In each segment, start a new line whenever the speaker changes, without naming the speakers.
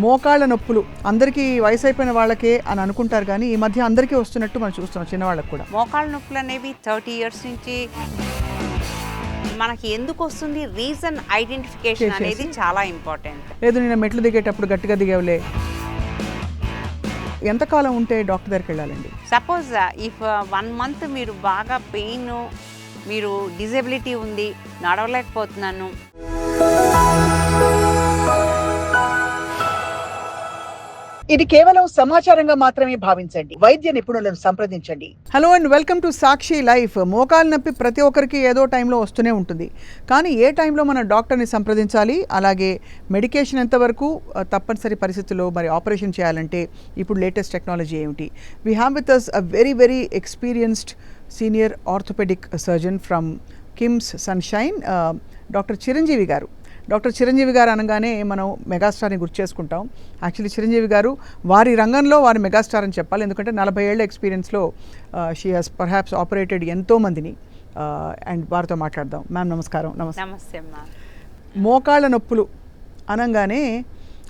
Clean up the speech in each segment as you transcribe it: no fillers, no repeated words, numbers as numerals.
మోకాళ్ళ నొప్పులు అందరికీ వయసు అయిపోయిన వాళ్ళకే అని అనుకుంటారు, కానీ ఈ మధ్య అందరికీ వస్తున్నట్టు మనం చూస్తున్నాం, చిన్నవాళ్ళకి కూడా.
మోకాళ్ళ నొప్పులు అనేవి 30 ఇయర్స్ నుంచి మనకి ఎందుకు వస్తుంది, రీజన్ ఐడెంటిఫికేషన్ అనేది చాలా ఇంపార్టెంట్.
లేదు నేను మెట్లు దిగేటప్పుడు గట్టిగా దిగేవలే, ఎంతకాలం ఉంటే డాక్టర్ దగ్గరికి వెళ్ళాలండి?
సపోజ్ ఇఫ్ 1 month మీరు బాగా పెయిన్, మీరు డిజబిలిటీ ఉంది, నడవలేకపోతున్నాను,
ఇది కేవలం సమాచారంగా మాత్రమే భావించండి. వైద్య నిపుణులను సంప్రదించండి.
Hello and welcome to Sakshi life. మోకాలు నొప్పి ప్రతి ఒక్కరికి ఏదో టైంలో వస్తూనే ఉంటుంది, కానీ ఏ టైంలో మనం డాక్టర్ని సంప్రదించాలి, అలాగే మెడికేషన్ ఎంతవరకు తప్పనిసరి పరిస్థితుల్లో మరి ఆపరేషన్ చేయాలంటే ఇప్పుడు లేటెస్ట్ టెక్నాలజీ ఏమిటి? We have with us a very experienced senior orthopaedic surgeon from KIMS Sunshine, doctor Chiranjeevi garu. Doctor Chiranjeevi గారు అనగానే మనం మెగాస్టార్ని గుర్తు చేసుకుంటాం. యాక్చువల్లీ చిరంజీవి గారు వారి రంగంలో వారి మెగాస్టార్ అని చెప్పాలి, ఎందుకంటే 40 ఏళ్ల ఎక్స్పీరియన్స్లో షీ హాస్ పర్హాప్స్ ఆపరేటెడ్ ఎంతోమందిని. అండ్ వారితో మాట్లాడదాం. మ్యామ్ నమస్కారం.
నమస్తే అమ్మా.
మోకాళ్ళ నొప్పులు అనగానే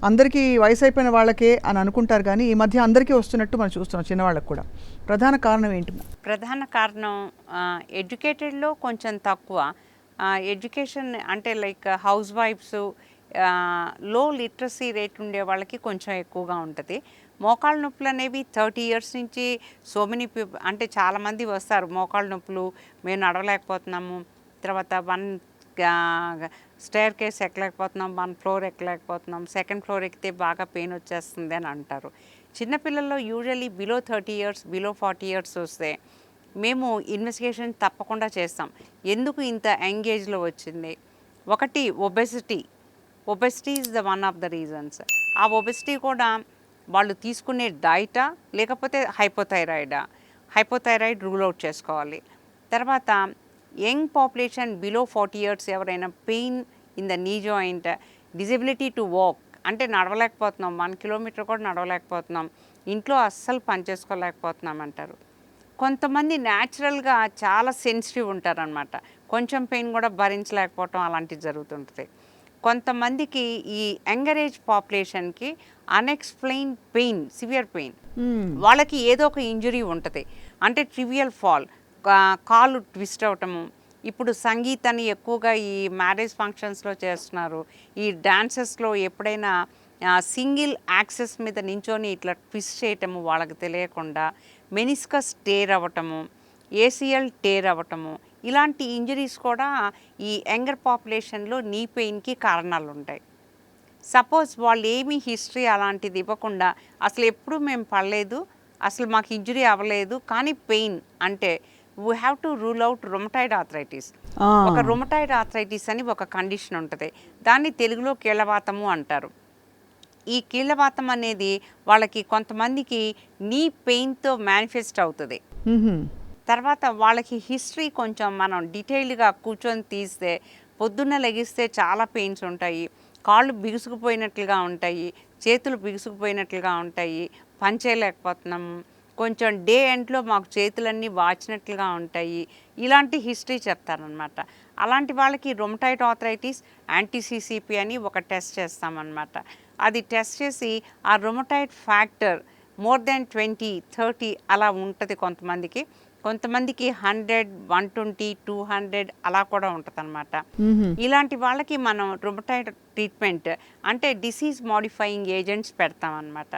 అందరికీ వయసు అయిపోయిన వాళ్ళకే అని అనుకుంటారు, కానీ ఈ మధ్య అందరికీ వస్తున్నట్టు మనం చూస్తున్నాం, చిన్నవాళ్ళకి కూడా. ప్రధాన కారణం ఏంటి?
ప్రధాన కారణం ఎడ్యుకేటెడ్లో కొంచెం తక్కువ. ఎడ్యుకేషన్ అంటే లైక్ హౌస్ వైఫ్స్, లో లిటరసీ రేట్ ఉండే వాళ్ళకి కొంచెం ఎక్కువగా ఉంటుంది. మోకాళ్ళ నొప్పులు అనేవి 30 ఇయర్స్ నుంచి సో మెనీ పీపుల్, అంటే చాలామంది వస్తారు, మోకాళ్ళ నొప్పులు మేము నడవలేకపోతున్నాము, తర్వాత 1 స్టేర్ కేస్ ఎక్కలేకపోతున్నాం, 1 ఫ్లోర్ ఎక్కలేకపోతున్నాం, 2nd ఫ్లోర్ ఎక్కితే బాగా పెయిన్ వచ్చేస్తుంది అని అంటారు. చిన్నపిల్లల్లో usually below 30 years, below 40 years వస్తే మేము ఇన్వెస్టిగేషన్ తప్పకుండా చేస్తాం. ఎందుకు ఇంత యంగ్ ఏజ్లో వచ్చింది? ఒకటి obesity is the one of the reasons. ఆ ఒబెసిటీ కూడా వాళ్ళు తీసుకునే డైటా లేకపోతే హైపోథైరాయిడ్ రూల్ అవుట్ చేసుకోవాలి. తర్వాత యంగ్ పాపులేషన్ బిలో 40 ఇయర్స్ ఎవరైనా pain in the knee joint, disability to walk, అంటే నడవలేకపోతున్నాం, 1 కిలోమీటర్ కూడా నడవలేకపోతున్నాం, ఇంట్లో అస్సలు పని చేసుకోలేకపోతున్నాం అంటారు. కొంతమంది న్యాచురల్గా చాలా సెన్సిటివ్ ఉంటారనమాట, కొంచెం పెయిన్ కూడా భరించలేకపోవటం అలాంటివి జరుగుతుంటుంది. కొంతమందికి ఈ యంగర్ ఏజ్ పాపులేషన్కి అన్ఎక్స్ప్లెయిన్డ్ పెయిన్, సివియర్ పెయిన్, వాళ్ళకి ఏదో ఒక ఇంజురీ ఉంటుంది. అంటే ట్రివియల్ ఫాల్, కాలు ట్విస్ట్ అవటము. ఇప్పుడు సంగీతాన్ని ఎక్కువగా ఈ మ్యారేజ్ ఫంక్షన్స్లో చేస్తున్నారు. ఈ డాన్సెస్లో ఎప్పుడైనా సింగిల్ యాక్సెస్ మీద నించొని ఇట్లా ట్విస్ట్ చేయటము వాళ్ళకి తెలియకుండా, మెనిస్కస్ టేర్ అవ్వటము, ఏసిఎల్ టేర్ అవ్వటము, ఇలాంటి ఇంజరీస్ కూడా ఈ యంగర్ పాపులేషన్లో నీ పెయిన్కి కారణాలు ఉంటాయి. సపోజ్ వాళ్ళు ఏమీ హిస్టరీ అలాంటిది ఇవ్వకుండా, అసలు ఎప్పుడూ మేము పడలేదు, అసలు మాకు ఇంజరీ అవ్వలేదు, కానీ పెయిన్ అంటే we have to rule out rheumatoid arthritis. ఒక రొమటాయిడ్ ఆర్థరైటిస్ అని ఒక కండిషన్ ఉంటుంది, దాన్ని తెలుగులో కీళ్ళవాతము అంటారు. ఈ కీళ్ళవాతం అనేది వాళ్ళకి కొంతమందికి నీ పెయిన్తో మేనిఫెస్ట్ అవుతుంది. తర్వాత వాళ్ళకి హిస్టరీ కొంచెం మనం డీటెయిల్డ్గా కూర్చొని తీస్తే, పొద్దున్న లెగిస్తే చాలా పెయిన్స్ ఉంటాయి, కాళ్ళు బిగుసుకుపోయినట్లుగా ఉంటాయి, చేతులు బిగుసుకుపోయినట్లుగా ఉంటాయి, పని చేయలేకపోతున్నాము, కొంచెం డే ఎండ్లో మాకు చేతులన్నీ వాచినట్లుగా ఉంటాయి, ఇలాంటి హిస్టరీ చెప్తారనమాట. అలాంటి వాళ్ళకి రొమటాయిడ్ ఆర్థరైటిస్ యాంటీసీసీపీ అని ఒక టెస్ట్ చేస్తామన్నమాట. అది టెస్ట్ చేసి ఆ రొమటాయిడ్ ఫ్యాక్టర్ మోర్ దెన్ 20, 30 అలా ఉంటుంది కొంతమందికి. కొంతమందికి 100, 120, 200 అలా కూడా ఉంటుంది అనమాట. ఇలాంటి వాళ్ళకి మనం రొమటాయిడ్ ట్రీట్మెంట్ అంటే డిసీజ్ మోడిఫైయింగ్ ఏజెంట్స్ పెడతామన్నమాట.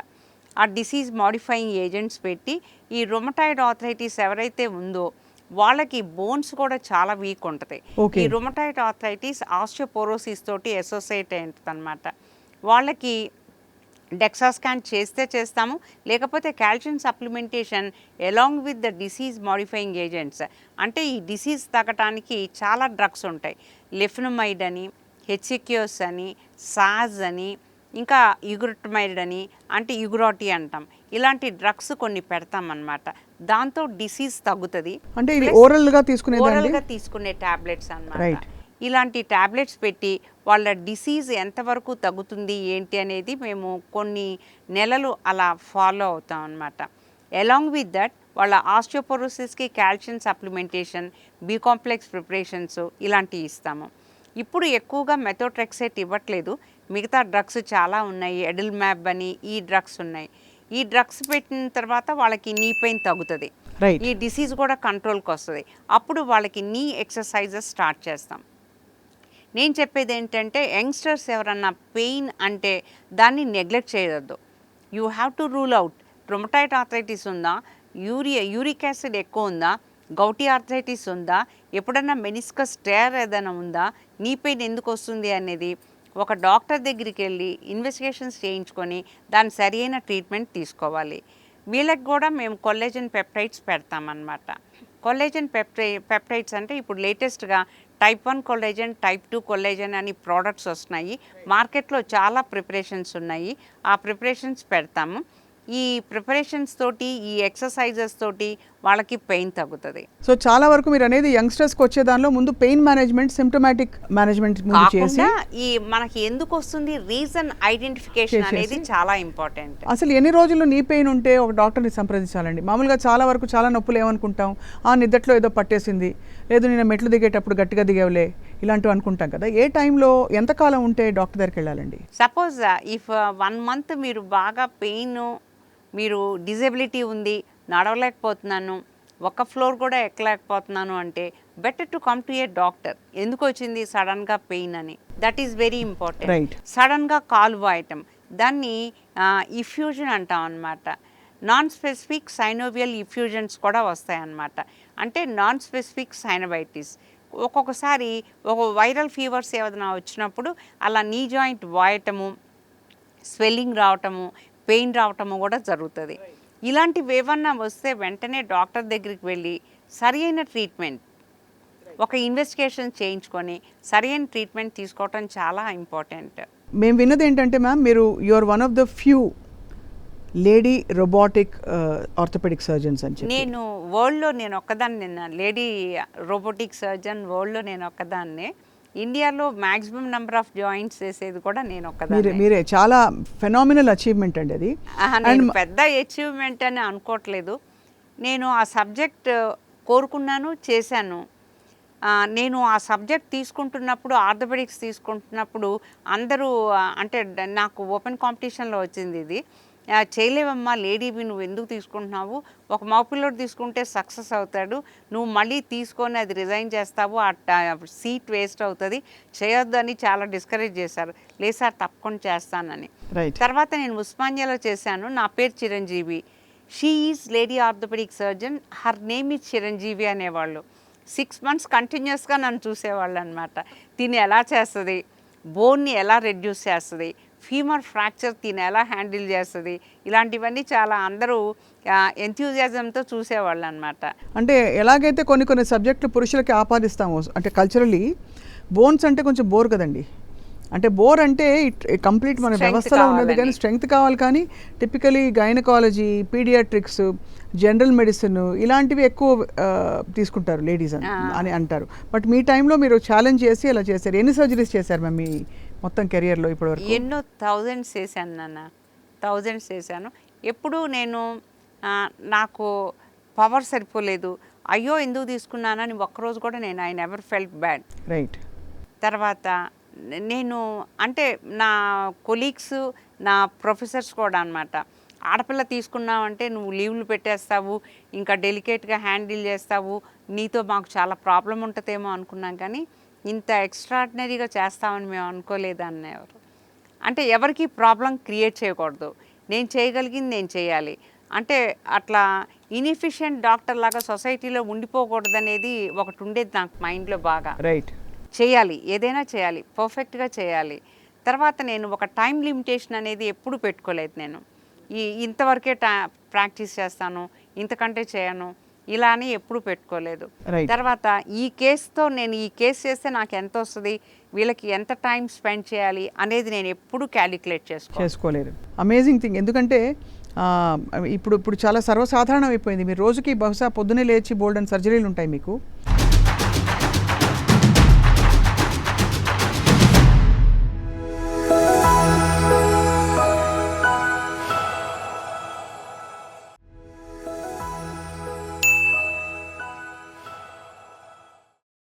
ఆ డిసీజ్ మోడిఫైయింగ్ ఏజెంట్స్ పెట్టి ఈ రొమటాయిడ్ ఆర్థరైటిస్ ఎవరైతే ఉందో వాళ్ళకి బోన్స్ కూడా చాలా వీక్ ఉంటుంది. ఈ రొమటాయిడ్ ఆర్థరైటిస్ ఆస్టియోపోరోసిస్ తోటి అసోసియేట్ అయి ఉంటుంది అనమాట. వాళ్ళకి డెక్సా స్కాన్ చేస్తాము, లేకపోతే calcium supplementation along with the disease modifying agents. అంటే ఈ డిసీజ్ తగ్గటానికి చాలా డ్రగ్స్ ఉంటాయి. లెఫ్నమైడ్ అని, హెచ్సిక్యూస్ అని, సాజ్ అని, ఇంకా యుగ్రటమైడ్ అని, అంటే యుగ్రాటీ అంటాం. ఇలాంటి డ్రగ్స్ కొన్ని పెడతామన్నమాట. దాంతో డిసీజ్ తగ్గుతుంది.
అంటే ఓరల్గా
తీసుకునే టాబ్లెట్స్ అన్నమాట. ఇలాంటి టాబ్లెట్స్ పెట్టి వాళ్ళ డిసీజ్ ఎంతవరకు తగ్గుతుంది ఏంటి అనేది మేము కొన్ని నెలలు అలా ఫాలో అవుతాం అన్నమాట. అలాంగ్ విత్ దట్ వాళ్ళ ఆస్టియోపోరోసిస్కి calcium supplementation, B complex preparations ఇలాంటివి ఇస్తాము. ఇప్పుడు ఎక్కువగా మెథోట్రెక్సేట్ ఇవ్వట్లేదు, మిగతా డ్రగ్స్ చాలా ఉన్నాయి, ఎడిల్మ్యాబ్ అని ఈ డ్రగ్స్ ఉన్నాయి. ఈ డ్రగ్స్ పెట్టిన తర్వాత వాళ్ళకి నీ పెయిన్ తగ్గుతుంది,
రైట్.
ఈ డిసీజ్ కూడా కంట్రోల్కి వస్తుంది. అప్పుడు వాళ్ళకి నీ ఎక్సర్సైజెస్ స్టార్ట్ చేస్తాం. నేను చెప్పేది ఏంటంటే యంగ్స్టర్స్ ఎవరన్నా పెయిన్ అంటే దాన్ని నెగ్లెక్ట్ చేయొద్దు. You have to rule out rheumatoid arthritis ఉందా, యూరిక్ యాసిడ్ ఎక్కువ ఉందా, గౌటీ ఆర్థరైటిస్ ఉందా, ఎప్పుడన్నా మెనిస్కస్ టేర్ ఏదైనా ఉందా, నీ పెయిన్ ఎందుకు వస్తుంది అనేది ఒక డాక్టర్ దగ్గరికి వెళ్ళి ఇన్వెస్టిగేషన్స్ చేయించుకొని దాని సరైన ట్రీట్మెంట్ తీసుకోవాలి. వీళ్ళకి కూడా మేము కొల్లాజెన్ పెప్టైడ్స్ పెడతామన్నమాట. కొల్లాజెన్ పెప్టైడ్స్ అంటే ఇప్పుడు లేటెస్ట్గా టైప్ 1 కొల్లాజెన్, టైప్ 2 కొల్లాజెన్ అని ప్రోడక్ట్స్ వస్తున్నాయి. మార్కెట్లో చాలా ప్రిపరేషన్స్ ఉన్నాయి, ఆ ప్రిపరేషన్స్ పెడతాము. ఈ ప్రిపరేషన్స్ తోటి, ఈ ఎక్సర్సైజెస్ తోటి వాళ్ళకి పెయిన్ తగ్గుతుంది.
సో చాలా వరకు మీరు అనేది యంగ్స్టర్స్కి వచ్చే దానిలో ముందు పెయిన్ మేనేజ్మెంట్, సిమ్టమాటిక్ మేనేజ్మెంట్ ముందు చేసి,
కాకుండా ఈ మనకి ఎందుకు వస్తుంది రీజన్ ఐడెంటిఫికేషన్ అనేది చాలా ఇంపార్టెంట్.
అసలు ఎన్ని రోజులు నీ పెయిన్ ఉంటే ఒక డాక్టర్ని సంప్రదించాలండి? మామూలుగా చాలా వరకు చాలా నొప్పులు ఏమనుకుంటాం, నిద్దట్లో ఏదో పట్టేసింది, లేదు నేను మెట్లు దిగేటప్పుడు గట్టిగా దిగేవలే, ఇలాంటివి అనుకుంటాం కదా. ఏ టైంలో ఎంతకాలం ఉంటే డాక్టర్ దగ్గరికి వెళ్ళాలండి?
సపోజ్ ఇఫ్ 1 month మీరు బాగా పెయిన్, మీరు డిజబిలిటీ ఉంది, నడవలేకపోతున్నాను, ఒక ఫ్లోర్ కూడా ఎక్కలేకపోతున్నాను అంటే better to come to A doctor. ఎందుకు వచ్చింది సడన్గా పెయిన్ అని, that is very important.
Right.
సడన్గా కాలు వాయటం, దాన్ని ఇఫ్యూజన్ అంటాం అన్నమాట. నాన్ స్పెసిఫిక్ సైనోవియల్ ఇఫ్యూజన్స్ కూడా వస్తాయన్నమాట. అంటే నాన్ స్పెసిఫిక్ సైనోవైటిస్. ఒక్కొక్కసారి ఒక వైరల్ ఫీవర్స్ ఏదైనా వచ్చినప్పుడు అలా నీ జాయింట్ వాయటము, స్వెల్లింగ్ రావటము, పెయిన్ రావటము కూడా జరుగుతుంది. ఇలాంటివి ఏమన్నా వస్తే వెంటనే డాక్టర్ దగ్గరికి వెళ్ళి సరైన ట్రీట్మెంట్, ఒక ఇన్వెస్టిగేషన్ చేయించుకొని సరైన ట్రీట్మెంట్ తీసుకోవటం చాలా ఇంపార్టెంట్.
మేము విన్నది ఏంటంటే మ్యామ్, మీరు you are one of the few lady robotic orthopaedic surgeons అని చెప్పి.
నేను వరల్డ్లో నేను ఒక్కదాన్ని, లేడీ రోబోటిక్ సర్జన్ వరల్డ్లో నేను ఒక్కదాన్నే. ఇండియాలో మ్యాక్సిమం నెంబర్ ఆఫ్ జాయింట్స్ చేసేది కూడా నేను ఒక్కదాన్నే.
మీరే చాలా ఫెనామినల్ అచీవ్మెంట్ అండి అది.
నేను పెద్ద అచీవ్మెంట్ అని అనుకోవట్లేదు. నేను ఆ సబ్జెక్ట్ కోరుకున్నాను, చేశాను. నేను ఆ సబ్జెక్ట్ తీసుకుంటున్నప్పుడు, ఆర్థోపెడిక్స్ తీసుకుంటున్నప్పుడు అందరూ అంటే నాకు ఓపెన్ కాంపిటీషన్లో వచ్చింది ఇది, చేయలేవమ్మా లేడీవి, నువ్వు ఎందుకు తీసుకుంటున్నావు, ఒక మగపిల్లోడు తీసుకుంటే సక్సెస్ అవుతాడు, నువ్వు మళ్ళీ తీసుకొని అది రిజైన్ చేస్తావు, ఆ సీట్ వేస్ట్ అవుతుంది, చేయొద్దు అని చాలా డిస్కరేజ్ చేశారు. లేదు సార్ తప్పకుండా చేస్తానని. తర్వాత నేను ఉస్మానియాలో చేశాను. నా పేరు Chiranjeevi. She is lady orthopaedic surgeon, her name is Chiranjeevi అనేవాళ్ళు. 6 months కంటిన్యూస్గా నన్ను చూసేవాళ్ళు అనమాట. తిని ఎలా చేస్తుంది, బోన్ని ఎలా రెడ్యూస్ చేస్తుంది, ఫీమర్ ఫ్రాక్చర్ తిని ఎలా హ్యాండిల్ చేస్తుంది, ఇలాంటివన్నీ చాలా అందరూ ఎంథ్యూజియాజంతో చూసేవాళ్ళు అనమాట.
అంటే ఎలాగైతే కొన్ని సబ్జెక్టులు పురుషులకి ఆపాదిస్తాము, అంటే కల్చరలీ బోన్స్ అంటే కొంచెం బోర్ కదండి. అంటే బోర్ అంటే కంప్లీట్ మన వ్యవస్థలో ఉన్నది, కానీ స్ట్రెంగ్త్ కావాలి. కానీ typically gynaecology, paediatrics, general medicine ఇలాంటివి ఎక్కువ తీసుకుంటారు లేడీస్ అని అంటారు. బట్ మీ టైంలో మీరు ఛాలెంజ్ చేసి అలా చేశారు. ఎన్ని సర్జరీస్ చేశారు మ్యామ్ మీ మొత్తం కెరియర్లో ఇప్పటివరకు?
ఎన్నో థౌజండ్స్ చేశాను నాన్న, థౌజండ్స్ చేశాను. ఎప్పుడు నేను నాకు పవర్ సరిపోలేదు, అయ్యో ఎందుకు తీసుకున్నానని ఒక్కరోజు కూడా నేను I never felt bad.
Right.
తర్వాత నేను అంటే నా కొలీగ్స్, నా ప్రొఫెసర్స్ కూడా అనమాట, ఆడపిల్ల తీసుకున్నావంటే నువ్వు లీవ్లు పెట్టేస్తావు, ఇంకా డెలికేట్గా హ్యాండిల్ చేస్తావు, నీతో మాకు చాలా ప్రాబ్లం ఉంటుందేమో అనుకున్నాం, కానీ ఇంత ఎక్స్ట్రాడినరీగా చేస్తామని మేము అనుకోలేదు అన్నారు. అంటే ఎవరికి ప్రాబ్లం క్రియేట్ చేయకూడదు, నేను చేయగలిగింది నేను చేయాలి. అంటే అట్లా ఇన్ఎఫిషియెంట్ డాక్టర్ లాగా సొసైటీలో ఉండిపోకూడదు అనేది ఒకటి ఉండేది నాకు మైండ్లో బాగా.
రైట్.
చేయాలి, ఏదైనా చేయాలి, పర్ఫెక్ట్గా చేయాలి. తర్వాత నేను ఒక టైం లిమిటేషన్ అనేది ఎప్పుడు పెట్టుకోలేదు. నేను ఇంతవరకే ప్రాక్టీస్ చేస్తాను, ఇంతకంటే చేయను ఇలా అని ఎప్పుడు పెట్టుకోలేదు. తర్వాత ఈ కేసుతో నేను ఈ కేసు చేస్తే నాకు ఎంత వస్తుంది, వీళ్ళకి ఎంత టైం స్పెండ్ చేయాలి అనేది నేను ఎప్పుడు క్యాలిక్యులేట్ చేసుకోలేదు.
Amazing thing. ఎందుకంటే ఇప్పుడు చాలా సర్వసాధారణం అయిపోయింది. మీరు రోజుకి బహుశా పొద్దునే లేచి బోల్డ్ అండ్ సర్జరీలు ఉంటాయి మీకు.